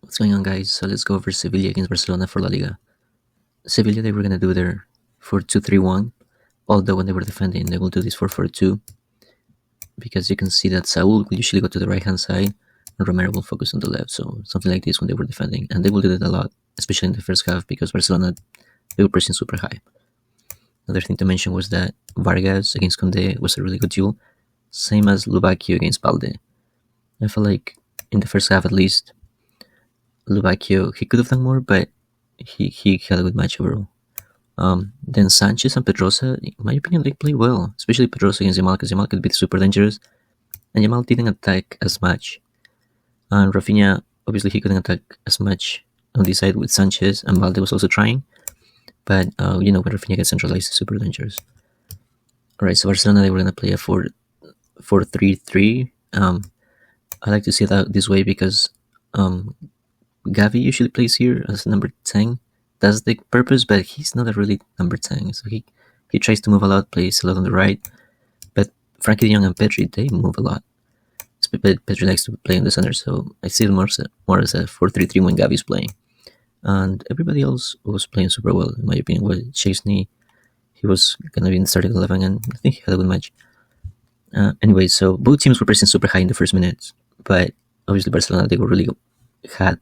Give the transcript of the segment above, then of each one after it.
What's going on, guys? So let's go over Sevilla against Barcelona for La Liga. Sevilla, they were going to do their 4-2-3-1, although when they were defending, they will do this 4-4-2, because you can see that Saul will usually go to the right-hand side, and Romero will focus on the left, so something like this when they were defending, and they will do that a lot, especially in the first half, because Barcelona, they were pressing super high. Another thing to mention was that Vargas against Conde was a really good duel, same as Lubacchio against Balde. I feel like in the first half at least, Lubacchio, he could have done more, but he had a good match overall. Then Sanchez and Pedrosa, in my opinion, they play well, especially Pedrosa against Yamal, because Yamal could be super dangerous, and Yamal didn't attack as much. And Rafinha, obviously, he couldn't attack as much on this side with Sanchez, and Balde was also trying, but when Rafinha gets centralized, it's super dangerous. Alright, so Barcelona, they were going to play a 4-3-3. I like to see that this way because Gavi usually plays here as number 10. That's the purpose, but he's not a really number 10. So he tries to move a lot, plays a lot on the right. But Frankie de Jong and Pedri, they move a lot. But Pedri likes to play in the center, so I see it more as a 4-3-3 when Gavi's playing. And everybody else was playing super well, in my opinion. Well, Chesney, he was going to be in the starting 11, and I think he had a good match. Anyway, so both teams were pressing super high in the first minutes, but obviously Barcelona, they were really had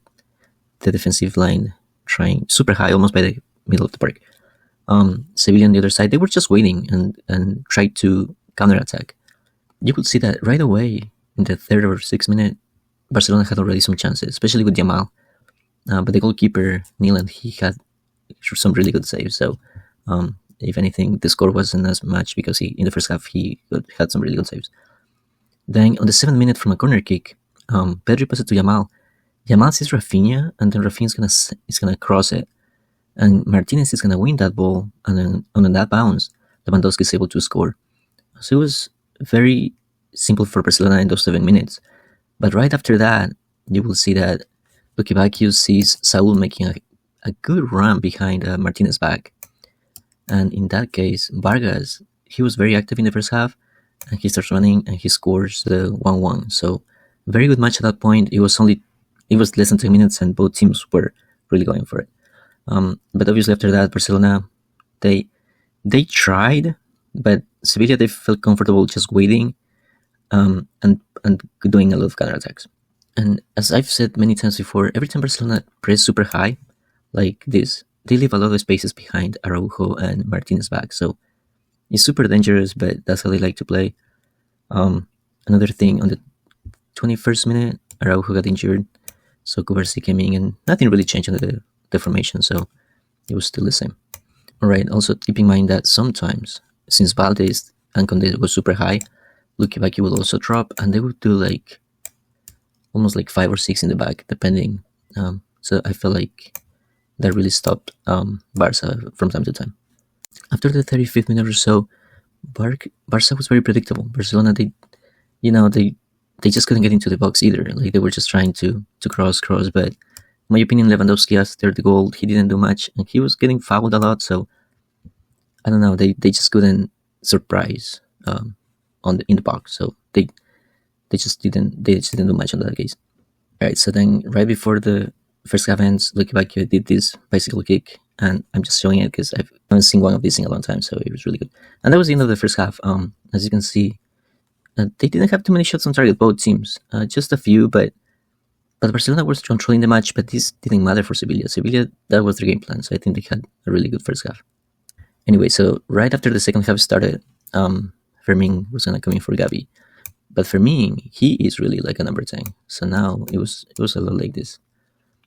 the defensive line trying super high, almost by the middle of the park. Sevilla on the other side, they were just waiting and tried to counterattack. You could see that right away in the third or sixth minute, Barcelona had already some chances, especially with Yamal. But the goalkeeper, Nealand, he had some really good saves. So, if anything, the score wasn't as much because in the first half, he had some really good saves. Then on the 7th minute from a corner kick, Pedri passes it to Yamal. Yamal sees Rafinha, and then Rafinha's gonna cross it, and Martinez is gonna win that ball, and then on that bounce, Lewandowski is able to score. So it was very simple for Barcelona in those 7 minutes. But right after that, you will see that Lubacchio sees Saul making a good run behind Martinez's back, and in that case, Vargas, he was very active in the first half, and he starts running and he scores the 1-1. So very good match at that point. It was less than 10 minutes, and both teams were really going for it. But obviously after that, Barcelona, they tried, but Sevilla, they felt comfortable just waiting and doing a lot of counterattacks. And as I've said many times before, every time Barcelona press super high like this, they leave a lot of spaces behind Araujo and Martinez back. So it's super dangerous, but that's how they like to play. Another thing, on the 21st minute, Araujo got injured, so Kubarsi came in, and nothing really changed in the formation, so it was still the same. Alright, also keep in mind that sometimes, since Valdez and Conde was super high, Lubacchio will also drop, and they would do almost 5 or 6 in the back, depending. So I feel like that really stopped Barca from time to time. After the 35th minute or so, Barca was very predictable. Barcelona, they just couldn't get into the box either. They were just trying to cross, but in my opinion, Lewandowski, after the goal, he didn't do much, and he was getting fouled a lot. So I don't know, they just couldn't surprise in the box. So they just didn't do much on that case. All right, so then right before the first half ends, Lubacchio did this bicycle kick, and I'm just showing it because I haven't seen one of these in a long time, so it was really good. And that was the end of the first half. As you can see, they didn't have too many shots on target, both teams, just a few, but Barcelona was controlling the match, but this didn't matter for Sevilla. Sevilla, that was their game plan, so I think they had a really good first half. Anyway, so right after the second half started, Fermin was gonna come in for Gavi. But Fermin, he is really like a number 10. So now it was a lot like this,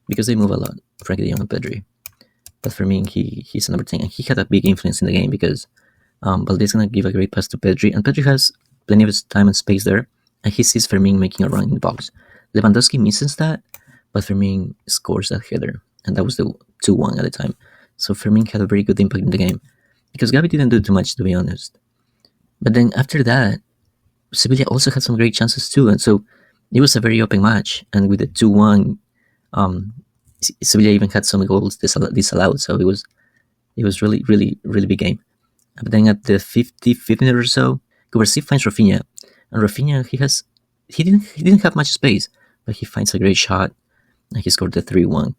because they move a lot, Frankie de Jong and Pedri. But Fermin, he's a number 10, and he had a big influence in the game because Valdez gonna give a great pass to Pedri, and Pedri has plenty of time and space there, and he sees Fermin making a run in the box. Lewandowski misses that, but Fermin scores that header, and that was the 2-1 at the time. So Fermin had a very good impact in the game, because Gavi didn't do too much, to be honest. But then after that, Sevilla also had some great chances too, and so it was a very open match. And with the 2-1, Sevilla even had some goals disallowed, so it was really, really, really big game. But then at the 55th minute or so, Kubarsi finds Rafinha, and Rafinha, he didn't have much space, but he finds a great shot, and he scored the 3-1.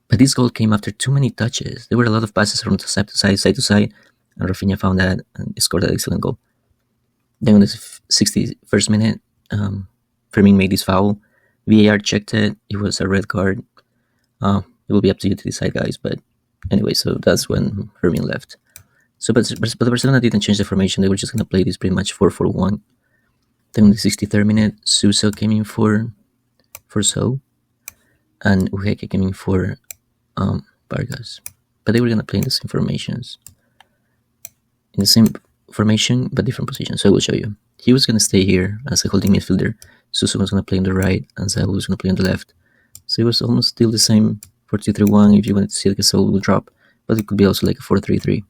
But this goal came after too many touches. There were a lot of passes from side to side, side to side, and Rafinha found that and scored that excellent goal. Then on the 61st minute, Fermin made this foul. VAR checked it. It was a red card. It will be up to you to decide, guys. But anyway, so that's when Fermin left. So, but Barcelona didn't change the formation. They were just gonna play this pretty much 4-4-1. Then on the 63rd minute, Suso came in for So, and Ujeke came in for Vargas. But they were gonna play in the same formations, in the same formation but different positions. So I will show you. He was gonna stay here as a holding midfielder. Suso was gonna play on the right, and Saul was gonna play on the left. So it was almost still the same 4-2-3-1 if you wanted to see like a Saul will drop, but it could be also like a 4-3-3.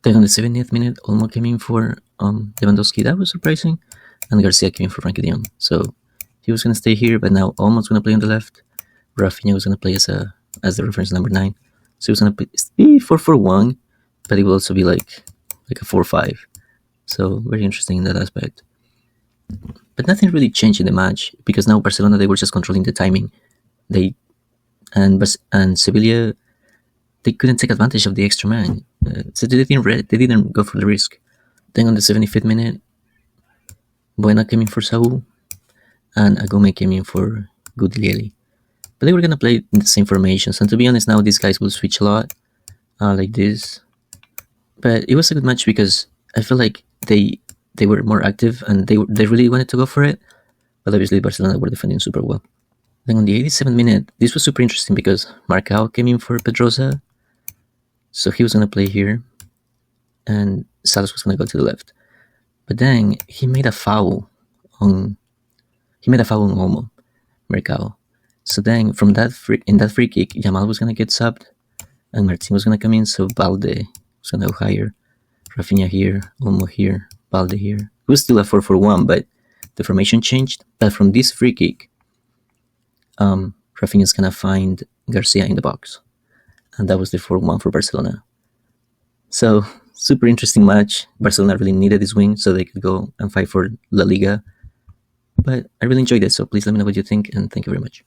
Then on the 70th minute, Olmo came in for Lewandowski. That was surprising. And Garcia came in for Frankie de Jong. So he was going to stay here, but now Olmo's going to play on the left. Rafinha was going to play as the reference number 9. So he was going to be 4-4-1, but it will also be like a 4-5. So very interesting in that aspect. But nothing really changed in the match, because now Barcelona, they were just controlling the timing. And Sevilla, they couldn't take advantage of the extra man. So they didn't go for the risk. Then on the 75th minute, Buena came in for Saul, and Agome came in for Guglielmi. But they were going to play in the same formations, and to be honest, now these guys will switch a lot, like this. But it was a good match because I feel like they were more active, and they really wanted to go for it. But obviously Barcelona were defending super well. Then on the 87th minute, this was super interesting because Marcao came in for Pedrosa. So he was going to play here, and Salas was going to go to the left. But then he made a foul on Olmo, Marcao. So then from that free kick, Yamal was going to get subbed, and Martin was going to come in. So Balde was going to go higher. Rafinha here, Olmo here, Balde here. It was still a 4-4-1, but the formation changed. But from this free kick, Rafinha is going to find Garcia in the box. And that was the 4-1 for Barcelona. So, super interesting match. Barcelona really needed this win so they could go and fight for La Liga. But I really enjoyed it, so please let me know what you think, and thank you very much.